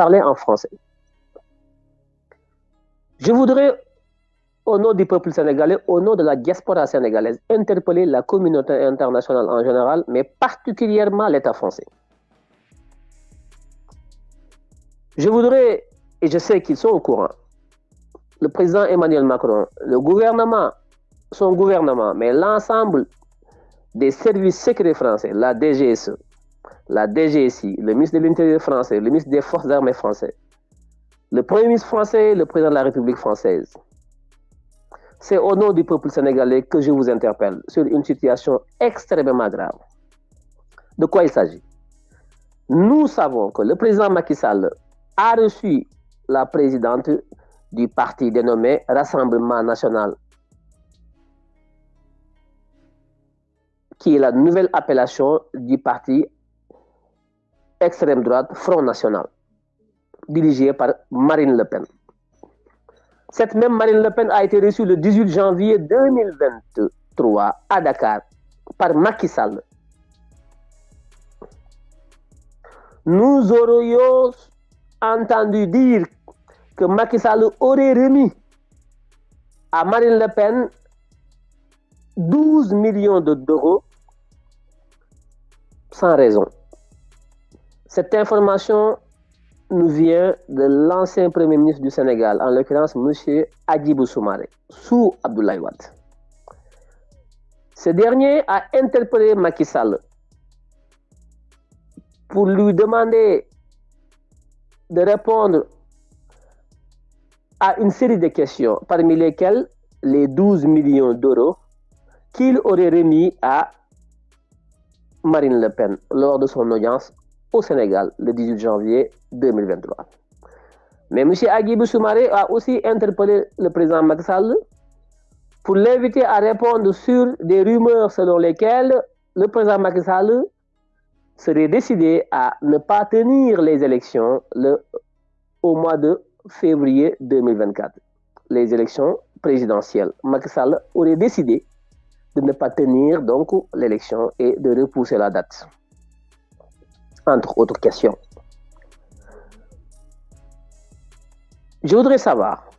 parler en français. Je voudrais, au nom du peuple sénégalais, au nom de la diaspora sénégalaise, interpeller la communauté internationale en général, mais particulièrement l'État français. Je voudrais, et je sais qu'ils sont au courant, le président Emmanuel Macron, le gouvernement, son gouvernement, mais l'ensemble des services secrets français, la DGSE, la DGSI, le ministre de l'Intérieur français, le ministre des Forces armées français, le Premier ministre français, le président de la République française. C'est au nom du peuple sénégalais que je vous interpelle sur une situation extrêmement grave. De quoi il s'agit? Nous savons que le président Macky Sall a reçu la présidente du parti dénommé Rassemblement National, qui est la nouvelle appellation du parti extrême droite Front National, dirigé par Marine Le Pen. Cette même Marine Le Pen a été reçue le 18 janvier 2023 à Dakar par Macky Sall. Nous aurions entendu dire que Macky Sall aurait remis à Marine Le Pen 12 millions d'euros sans raison. Cette information nous vient de l'ancien Premier ministre du Sénégal, en l'occurrence M. Hadjibou Soumaré, sous Abdoulaye Wade. Ce dernier a interpellé Macky Sall pour lui demander de répondre à une série de questions, parmi lesquelles les 12 millions d'euros qu'il aurait remis à Marine Le Pen lors de son audience au Sénégal le 18 janvier 2023. Mais M. Hadjibou Soumaré a aussi interpellé le président Macky Sall pour l'inviter à répondre sur des rumeurs selon lesquelles le président Macky Sall serait décidé à ne pas tenir les élections au mois de février 2024. Les élections présidentielles. Macky Sall aurait décidé de ne pas tenir donc l'élection et de repousser la date. Entre autres questions. Je voudrais savoir,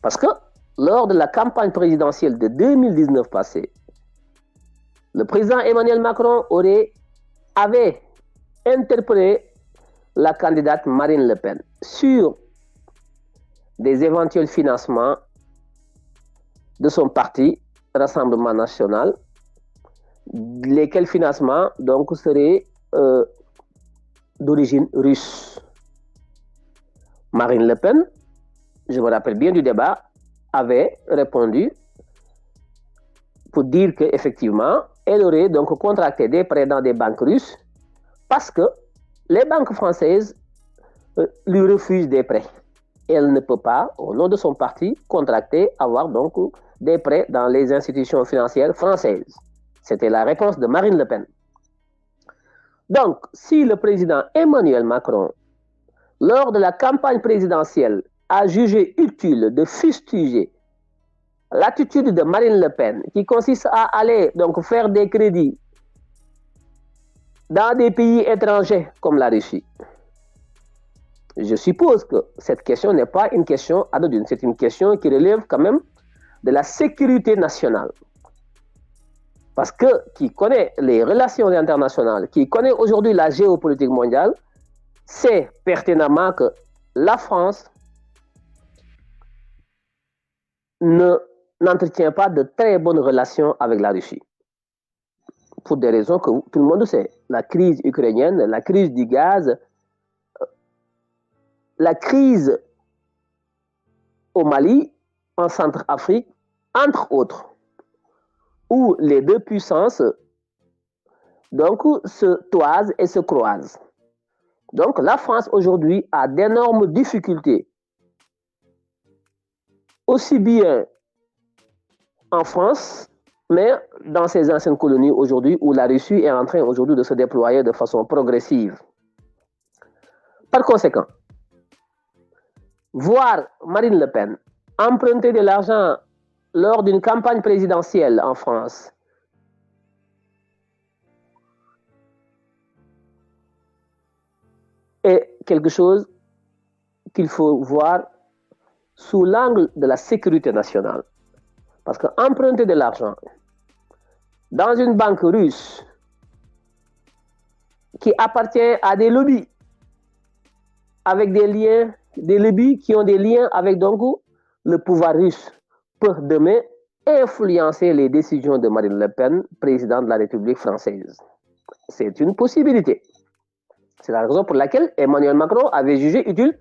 parce que lors de la campagne présidentielle de 2019 passée, le président Emmanuel Macron avait interpellé la candidate Marine Le Pen sur des éventuels financements de son parti Rassemblement National, lesquels financements donc seraient d'origine russe. Marine Le Pen, je me rappelle bien du débat, avait répondu pour dire qu'effectivement, elle aurait donc contracté des prêts dans des banques russes parce que les banques françaises lui refusent des prêts. Elle ne peut pas, au nom de son parti, avoir donc des prêts dans les institutions financières françaises. C'était la réponse de Marine Le Pen. Donc, si le président Emmanuel Macron, lors de la campagne présidentielle, a jugé utile de fustiger l'attitude de Marine Le Pen, qui consiste à aller donc faire des crédits dans des pays étrangers comme la Russie, je suppose que cette question n'est pas une question anodine, c'est une question qui relève quand même de la sécurité nationale. Parce que qui connaît les relations internationales, qui connaît aujourd'hui la géopolitique mondiale, sait pertinemment que la France n'entretient pas de très bonnes relations avec la Russie. Pour des raisons que tout le monde sait. La crise ukrainienne, la crise du gaz, la crise au Mali, en Centrafrique, entre autres, où les deux puissances donc, se toisent et se croisent. Donc la France aujourd'hui a d'énormes difficultés, aussi bien en France, mais dans ses anciennes colonies aujourd'hui, où la Russie est en train aujourd'hui de se déployer de façon progressive. Par conséquent, voir Marine Le Pen emprunter de l'argent lors d'une campagne présidentielle en France et quelque chose qu'il faut voir sous l'angle de la sécurité nationale. Parce qu'emprunter de l'argent dans une banque russe qui appartient à des lobbies avec des liens, des lobbies qui ont des liens avec donc le pouvoir russe, peut demain influencer les décisions de Marine Le Pen, présidente de la République française. C'est une possibilité. C'est la raison pour laquelle Emmanuel Macron avait jugé utile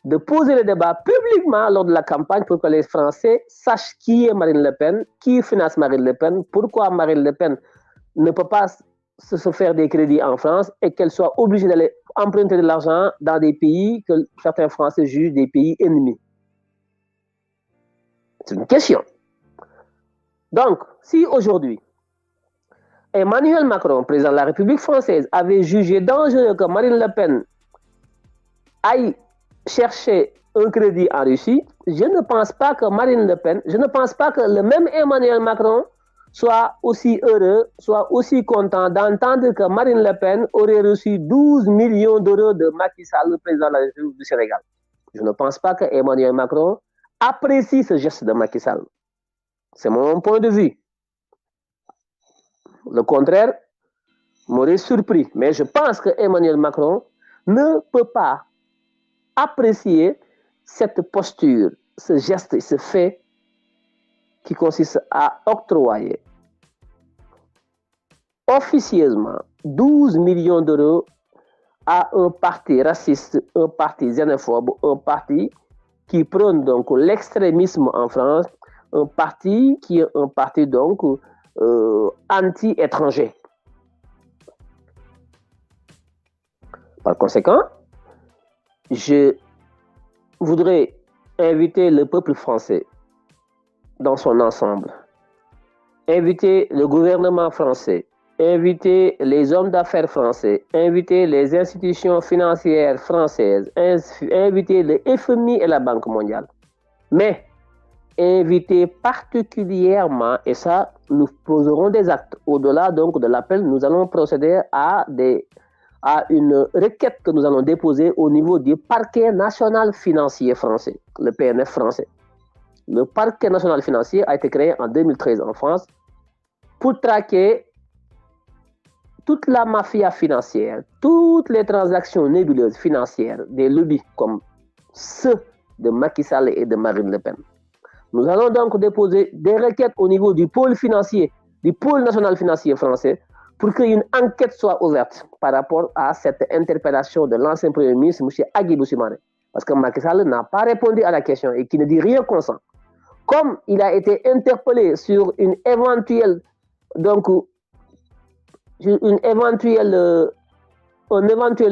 de poser le débat publiquement lors de la campagne pour que les Français sachent qui est Marine Le Pen, qui finance Marine Le Pen, pourquoi Marine Le Pen ne peut pas se faire des crédits en France et qu'elle soit obligée d'aller emprunter de l'argent dans des pays que certains Français jugent des pays ennemis. C'est une question. Donc, si aujourd'hui, Emmanuel Macron, président de la République française, avait jugé dangereux que Marine Le Pen aille chercher un crédit en Russie, je ne pense pas que Marine Le Pen, je ne pense pas que le même Emmanuel Macron soit aussi heureux, soit aussi content d'entendre que Marine Le Pen aurait reçu 12 millions d'euros de Macky Sall, le président de la République du Sénégal. Je ne pense pas que Emmanuel Macron apprécie ce geste de Macky Sall. C'est mon point de vue. Le contraire m'aurait surpris. Mais je pense que Emmanuel Macron ne peut pas apprécier cette posture, ce geste, ce fait qui consiste à octroyer officieusement 12 millions d'euros à un parti raciste, un parti xénophobe, un parti qui prône donc l'extrémisme en France, un parti qui est un parti donc anti-étranger. Par conséquent, je voudrais inviter le peuple français dans son ensemble, inviter le gouvernement français, inviter les hommes d'affaires français, inviter les institutions financières françaises, inviter le FMI et la Banque mondiale. Mais inviter particulièrement, et ça, nous poserons des actes. Au-delà donc de l'appel, nous allons procéder à une requête que nous allons déposer au niveau du parquet national financier français, le PNF français. Le parquet national financier a été créé en 2013 en France pour traquer toute la mafia financière, toutes les transactions nébuleuses financières des lobbies comme ceux de Macky Sall et de Marine Le Pen. Nous allons donc déposer des requêtes au niveau du pôle financier, du pôle national financier français, pour qu'une enquête soit ouverte par rapport à cette interpellation de l'ancien Premier ministre, M. Hadjibou Soumaré. Parce que Macky Sall n'a pas répondu à la question et qui ne dit rien consent. Comme il a été interpellé sur un éventuel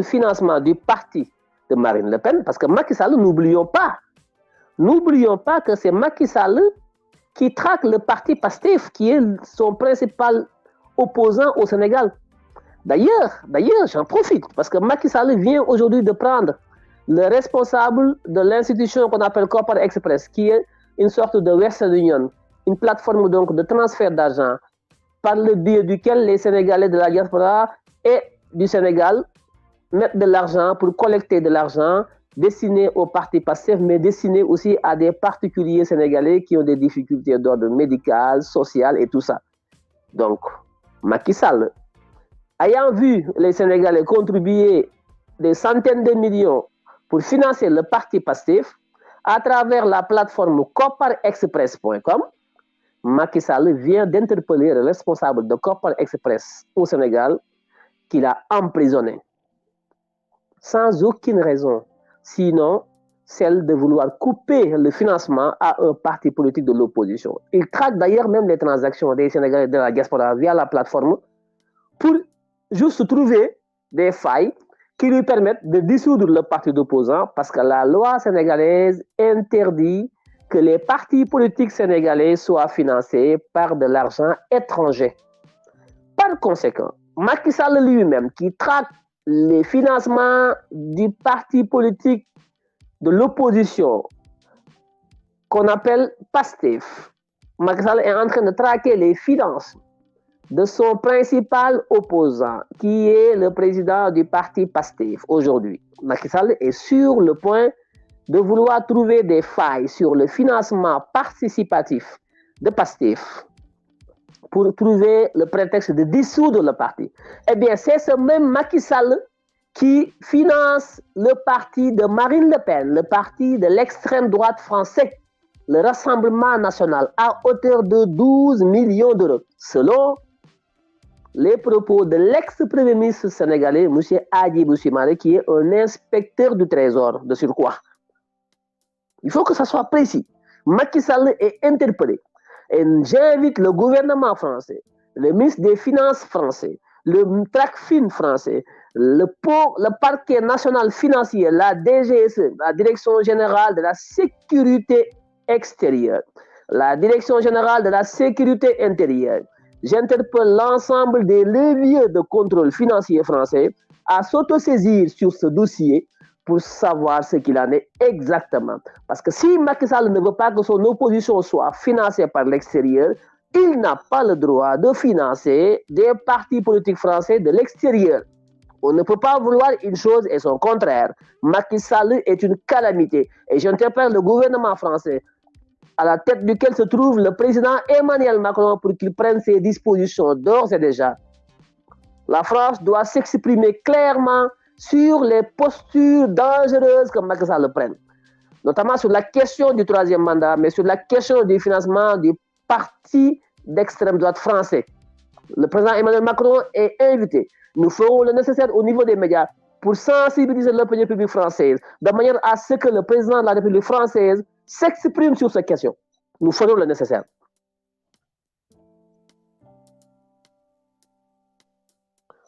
financement du parti de Marine Le Pen, parce que Macky Sall, n'oublions pas que c'est Macky Sall qui traque le parti PASTEF, qui est son principal opposant au Sénégal. D'ailleurs, j'en profite, parce que Macky Sall vient aujourd'hui de prendre le responsable de l'institution qu'on appelle Copper Express, qui est une sorte de Western Union, une plateforme donc de transfert d'argent par le biais duquel les Sénégalais de la diaspora et du Sénégal mettent de l'argent pour collecter de l'argent destiné au parti PASTEF, mais destiné aussi à des particuliers sénégalais qui ont des difficultés d'ordre médical, social et tout ça. Donc, Macky Sall, ayant vu les Sénégalais contribuer des centaines de millions pour financer le parti PASTEF, à travers la plateforme copperexpress.com, Macky Sall vient d'interpeller le responsable de Copper Express au Sénégal, qu'il a emprisonné. Sans aucune raison, sinon celle de vouloir couper le financement à un parti politique de l'opposition. Il traque d'ailleurs même les transactions des Sénégalais de la diaspora via la plateforme pour juste trouver des failles qui lui permettent de dissoudre le parti d'opposant, parce que la loi sénégalaise interdit que les partis politiques sénégalais soient financés par de l'argent étranger. Par conséquent, Macky Sall lui-même, qui traque les financements du parti politique de l'opposition qu'on appelle PASTEF, Macky Sall est en train de traquer les finances de son principal opposant, qui est le président du parti PASTEF aujourd'hui. Macky Sall est sur le point de vouloir trouver des failles sur le financement participatif de PASTEF pour trouver le prétexte de dissoudre le parti. Eh bien, c'est ce même Macky Sall qui finance le parti de Marine Le Pen, le parti de l'extrême droite français, le Rassemblement national, à hauteur de 12 millions d'euros, selon les propos de l'ex-premier ministre sénégalais, M. Hadjibou Soumaré, qui est un inspecteur du Trésor de surcroît. Il faut que ça soit précis. Macky Sall est interpellé. Et j'invite le gouvernement français, le ministre des Finances français, le TRACFIN français, le parquet national financier, la DGSE, la Direction générale de la sécurité extérieure, la Direction générale de la sécurité intérieure. J'interpelle l'ensemble des leviers de contrôle financier français à s'autosaisir sur ce dossier pour savoir ce qu'il en est exactement. Parce que si Macky Sall ne veut pas que son opposition soit financée par l'extérieur, il n'a pas le droit de financer des partis politiques français de l'extérieur. On ne peut pas vouloir une chose et son contraire. Macky Sall est une calamité. Et j'interpelle le gouvernement français, à la tête duquel se trouve le président Emmanuel Macron, pour qu'il prenne ses dispositions d'ores et déjà. La France doit s'exprimer clairement sur les postures dangereuses que Macky Sall prenne, notamment sur la question du troisième mandat, mais sur la question du financement du parti d'extrême droite français. Le président Emmanuel Macron est invité. Nous ferons le nécessaire au niveau des médias pour sensibiliser l'opinion publique française, de manière à ce que le président de la République française s'exprime sur cette question. Nous ferons le nécessaire.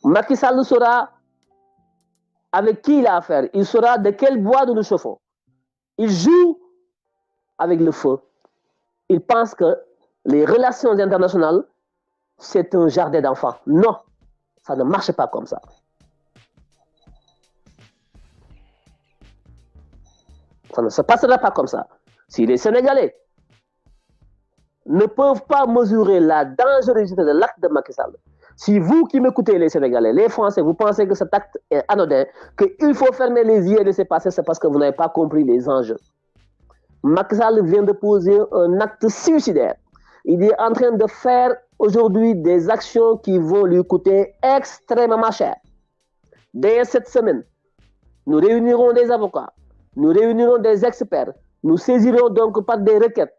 Macky Sall saura avec qui il a affaire. Il saura de quel bois nous nous chauffons. Il joue avec le feu. Il pense que les relations internationales, c'est un jardin d'enfants. Non, ça ne marche pas comme ça. Ça ne se passera pas comme ça. Si les Sénégalais ne peuvent pas mesurer la dangerosité de l'acte de Macky Sall, si vous qui m'écoutez, les Sénégalais, les Français, vous pensez que cet acte est anodin, qu'il faut fermer les yeux et laisser passer, c'est parce que vous n'avez pas compris les enjeux. Macky Sall vient de poser un acte suicidaire. Il est en train de faire aujourd'hui des actions qui vont lui coûter extrêmement cher. Dès cette semaine, nous réunirons des avocats, nous réunirons des experts, nous saisirons donc par des requêtes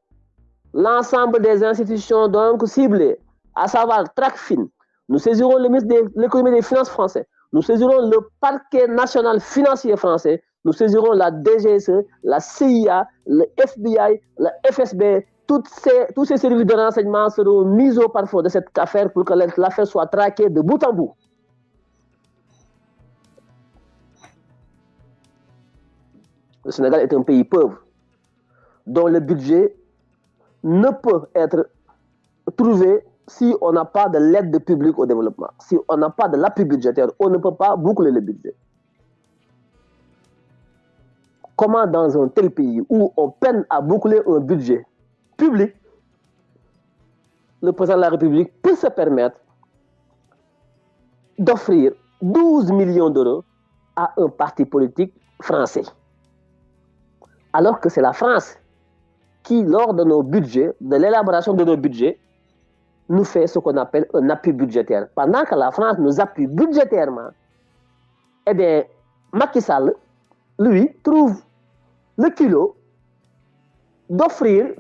l'ensemble des institutions donc ciblées, à savoir TRACFIN. Nous saisirons le ministre de l'économie et des finances français, nous saisirons le parquet national financier français, nous saisirons la DGSE, la CIA, le FBI, le FSB. Tous ces services de renseignement seront mis au parfum de cette affaire pour que l'affaire soit traquée de bout en bout. Le Sénégal est un pays pauvre dont le budget ne peut être trouvé si on n'a pas de l'aide publique au développement. Si on n'a pas de l'appui budgétaire, on ne peut pas boucler le budget. Comment dans un tel pays où on peine à boucler un budget public, le président de la République peut se permettre d'offrir 12 millions d'euros à un parti politique français? Alors que c'est la France qui, lors de nos budgets, de l'élaboration de nos budgets, nous fait ce qu'on appelle un appui budgétaire. Pendant que la France nous appuie budgétairement, eh bien, Macky Sall, lui, trouve le kilo d'offrir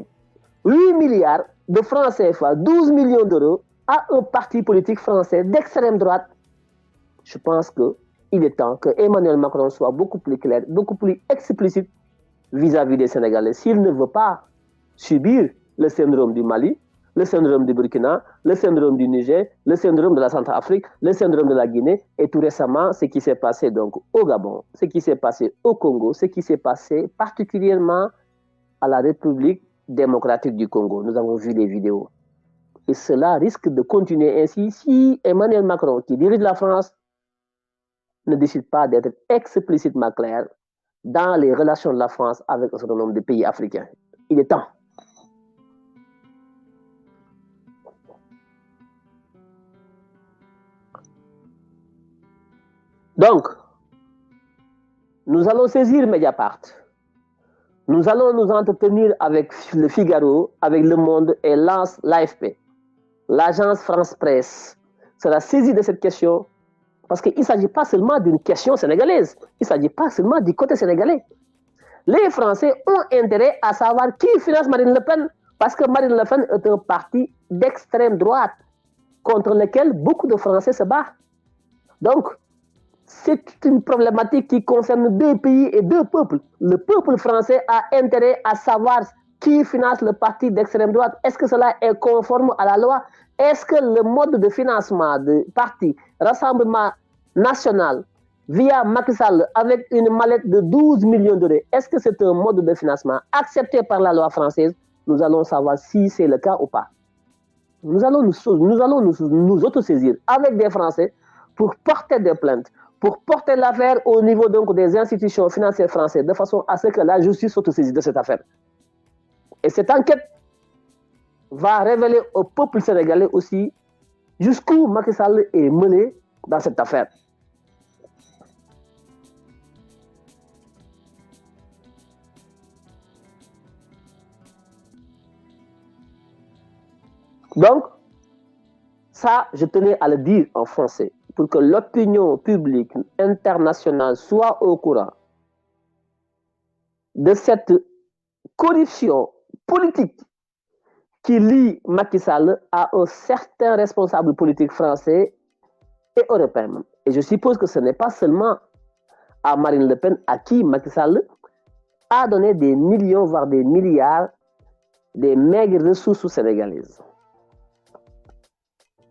8 milliards de francs CFA, 12 millions d'euros, à un parti politique français d'extrême droite. Je pense qu'il est temps que Emmanuel Macron soit beaucoup plus clair, beaucoup plus explicite vis-à-vis des Sénégalais. S'il ne veut pas subir le syndrome du Mali, le syndrome du Burkina, le syndrome du Niger, le syndrome de la Centrafrique, le syndrome de la Guinée, et tout récemment, ce qui s'est passé donc au Gabon, ce qui s'est passé au Congo, ce qui s'est passé particulièrement à la République démocratique du Congo. Nous avons vu les vidéos. Et cela risque de continuer ainsi si Emmanuel Macron, qui dirige la France, ne décide pas d'être explicitement clair dans les relations de la France avec un certain nombre de pays africains. Il est temps. Donc, nous allons saisir Mediapart. Nous allons nous entretenir avec le Figaro, avec Le Monde et l'AFP. L'agence France Presse sera saisie de cette question parce qu'il ne s'agit pas seulement d'une question sénégalaise. Il ne s'agit pas seulement du côté sénégalais. Les Français ont intérêt à savoir qui finance Marine Le Pen parce que Marine Le Pen est un parti d'extrême droite contre lequel beaucoup de Français se battent. Donc, c'est une problématique qui concerne deux pays et deux peuples. Le peuple français a intérêt à savoir qui finance le parti d'extrême droite. Est-ce que cela est conforme à la loi? Est-ce que le mode de financement du parti Rassemblement National via Macky Sall avec une mallette de 12 millions d'euros, est-ce que c'est un mode de financement accepté par la loi française? Nous allons savoir si c'est le cas ou pas. Nous allons nous autosaisir avec des Français pour porter des plaintes, pour porter l'affaire au niveau donc des institutions financières françaises, de façon à ce que la justice s'autosaisit de cette affaire. Et cette enquête va révéler au peuple sénégalais aussi jusqu'où Macky Sall est mené dans cette affaire. Donc, ça, je tenais à le dire en français, pour que l'opinion publique internationale soit au courant de cette corruption politique qui lie Macky Sall à un certain responsable politique français et européen. Et je suppose que ce n'est pas seulement à Marine Le Pen à qui Macky Sall a donné des millions, voire des milliards, des maigres ressources sénégalaises.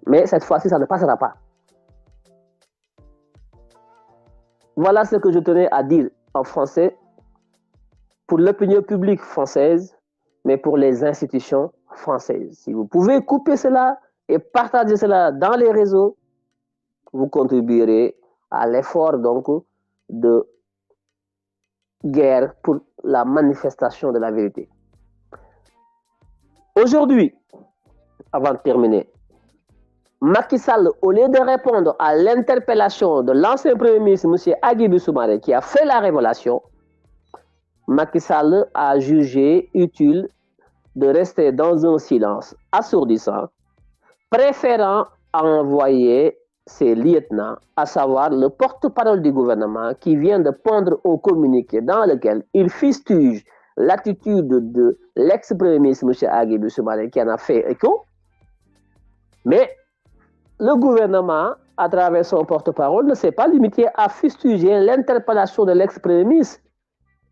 Mais cette fois-ci, ça ne passera pas. Voilà ce que je tenais à dire en français pour l'opinion publique française, mais pour les institutions françaises. Si vous pouvez couper cela et partager cela dans les réseaux, vous contribuerez à l'effort donc de guerre pour la manifestation de la vérité. Aujourd'hui, avant de terminer, Macky Sall, au lieu de répondre à l'interpellation de l'ancien Premier ministre, M. Hadjibou Soumaré, qui a fait la révélation, Macky Sall a jugé utile de rester dans un silence assourdissant, préférant envoyer ses lieutenants, à savoir le porte-parole du gouvernement, qui vient de pondre un communiqué dans lequel il fustige l'attitude de l'ex-premier ministre, M. Hadjibou Soumaré, qui en a fait écho. Mais le gouvernement, à travers son porte-parole, ne s'est pas limité à fustiger l'interpellation de l'ex-premier ministre.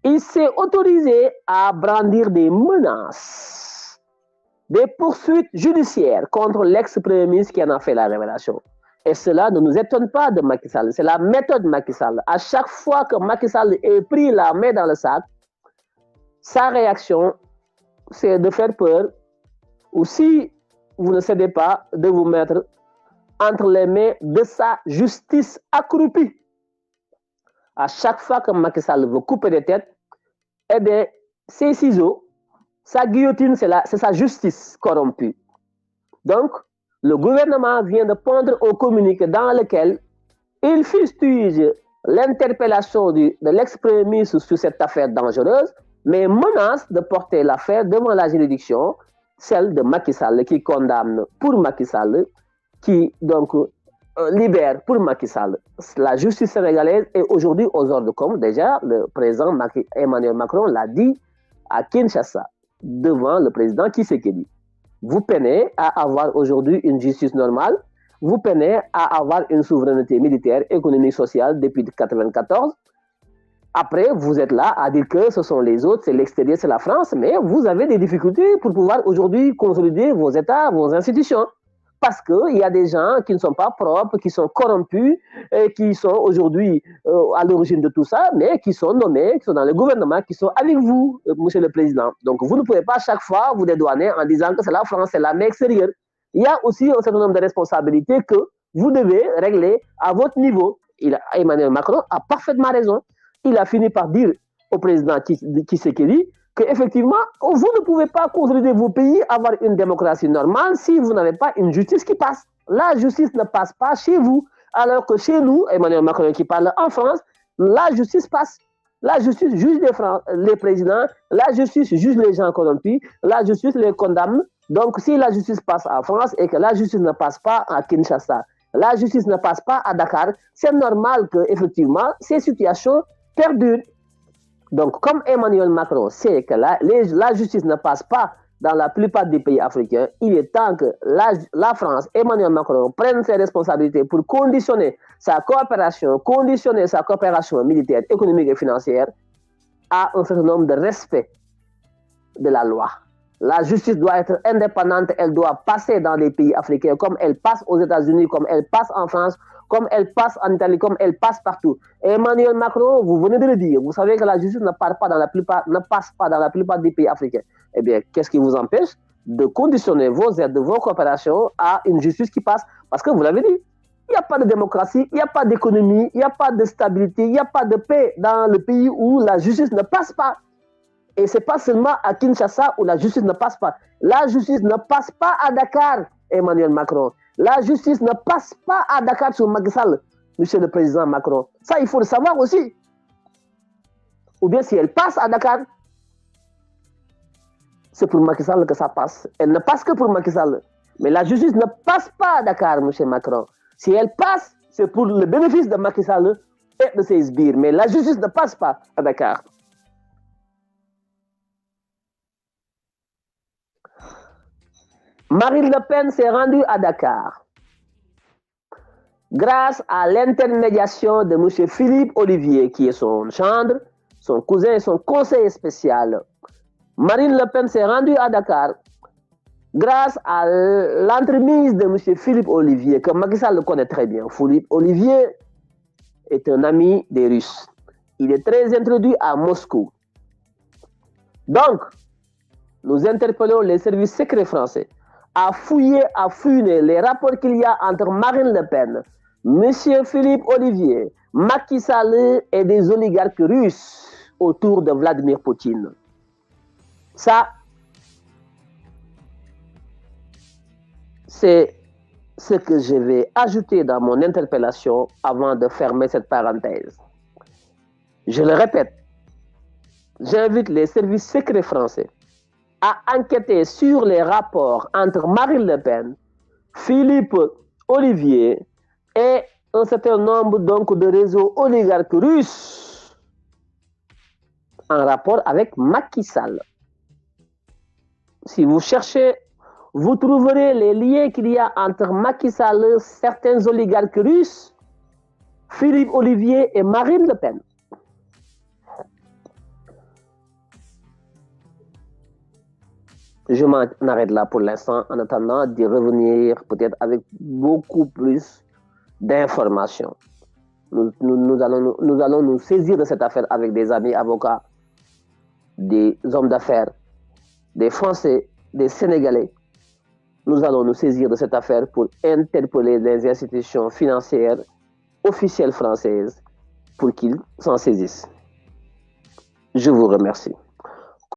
Il s'est autorisé à brandir des menaces, des poursuites judiciaires contre l'ex-premier ministre qui en a fait la révélation. Et cela ne nous étonne pas de Macky Sall. C'est la méthode Macky Sall. À chaque fois que Macky Sall ait pris la main dans le sac, sa réaction, c'est de faire peur, ou si vous ne cédez pas, de vous mettre entre les mains de sa justice accroupie. À chaque fois que Macky Sall veut couper des têtes, eh bien, ses ciseaux, sa guillotine, c'est sa justice corrompue. Donc, le gouvernement vient de pondre un communiqué dans lequel il fustige l'interpellation de l'ex-premier ministre sur cette affaire dangereuse, mais menace de porter l'affaire devant la juridiction, celle de Macky Sall, qui condamne pour Macky Sall, qui donc libère pour Macky Sall. La justice sénégalaise est aujourd'hui aux ordres, comme déjà le président Emmanuel Macron l'a dit à Kinshasa, devant le président Tshisekedi. Vous peinez à avoir aujourd'hui une justice normale, vous peinez à avoir une souveraineté militaire, économique, sociale depuis 1994. Après, vous êtes là à dire que ce sont les autres, c'est l'extérieur, c'est la France, mais vous avez des difficultés pour pouvoir aujourd'hui consolider vos États, vos institutions. Parce qu'il y a des gens qui ne sont pas propres, qui sont corrompus, et qui sont aujourd'hui à l'origine de tout ça, mais qui sont nommés, qui sont dans le gouvernement, qui sont avec vous, monsieur le président. Donc vous ne pouvez pas à chaque fois vous dédouaner en disant que c'est la France, c'est la main extérieure. Il y a aussi un certain nombre de responsabilités que vous devez régler à votre niveau. Emmanuel Macron a parfaitement raison. Il a fini par dire au président Tshisekedi qu'effectivement, vous ne pouvez pas consolider vos pays, avoir une démocratie normale si vous n'avez pas une justice qui passe. La justice ne passe pas chez vous. Alors que chez nous, Emmanuel Macron qui parle en France, la justice passe. La justice juge les présidents, la justice juge les gens corrompus, la justice les condamne. Donc, si la justice passe en France et que la justice ne passe pas à Kinshasa, la justice ne passe pas à Dakar, c'est normal que, effectivement, ces situations perdurent. Donc, comme Emmanuel Macron sait que la justice ne passe pas dans la plupart des pays africains, il est temps que la France, Emmanuel Macron, prenne ses responsabilités pour conditionner sa coopération militaire, économique et financière à un certain nombre de respect de la loi. La justice doit être indépendante, elle doit passer dans les pays africains comme elle passe aux États-Unis, comme elle passe en France, comme elle passe en Italie, comme elle passe partout. Et Emmanuel Macron, vous venez de le dire, vous savez que la justice ne passe pas dans la plupart des pays africains. Eh bien, qu'est-ce qui vous empêche de conditionner vos aides, vos coopérations à une justice qui passe? Parce que vous l'avez dit, il n'y a pas de démocratie, il n'y a pas d'économie, il n'y a pas de stabilité, il n'y a pas de paix dans le pays où la justice ne passe pas. Et ce n'est pas seulement à Kinshasa où la justice ne passe pas. La justice ne passe pas à Dakar, Emmanuel Macron. La justice ne passe pas à Dakar sur Macky Sall, monsieur le président Macron. Ça, il faut le savoir aussi. Ou bien si elle passe à Dakar, c'est pour Macky Sall que ça passe. Elle ne passe que pour Macky Sall. Mais la justice ne passe pas à Dakar, monsieur Macron. Si elle passe, c'est pour le bénéfice de Macky Sall et de ses sbires. Mais la justice ne passe pas à Dakar. Marine Le Pen s'est rendue à Dakar grâce à l'intermédiation de M. Philippe Ollivier, qui est son gendre, son cousin et son conseiller spécial. Marine Le Pen s'est rendue à Dakar grâce à l'entremise de M. Philippe Ollivier, que Macky Sall le connaît très bien. Philippe Ollivier est un ami des Russes. Il est très introduit à Moscou. Donc, nous interpellons les services secrets français à fouiller, à fouiner les rapports qu'il y a entre Marine Le Pen, M. Philippe Ollivier, Macky Sall et des oligarques russes autour de Vladimir Poutine. Ça, c'est ce que je vais ajouter dans mon interpellation avant de fermer cette parenthèse. Je le répète, j'invite les services secrets français à enquêter sur les rapports entre Marine Le Pen, Philippe Ollivier et un certain nombre donc de réseaux oligarques russes en rapport avec Macky Sall. Si vous cherchez, vous trouverez les liens qu'il y a entre Macky Sall, certains oligarques russes, Philippe Ollivier et Marine Le Pen. Je m'en arrête là pour l'instant en attendant d'y revenir peut-être avec beaucoup plus d'informations. Nous allons nous saisir de cette affaire avec des amis avocats, des hommes d'affaires, des Français, des Sénégalais. Nous allons nous saisir de cette affaire pour interpeller les institutions financières officielles françaises pour qu'ils s'en saisissent. Je vous remercie.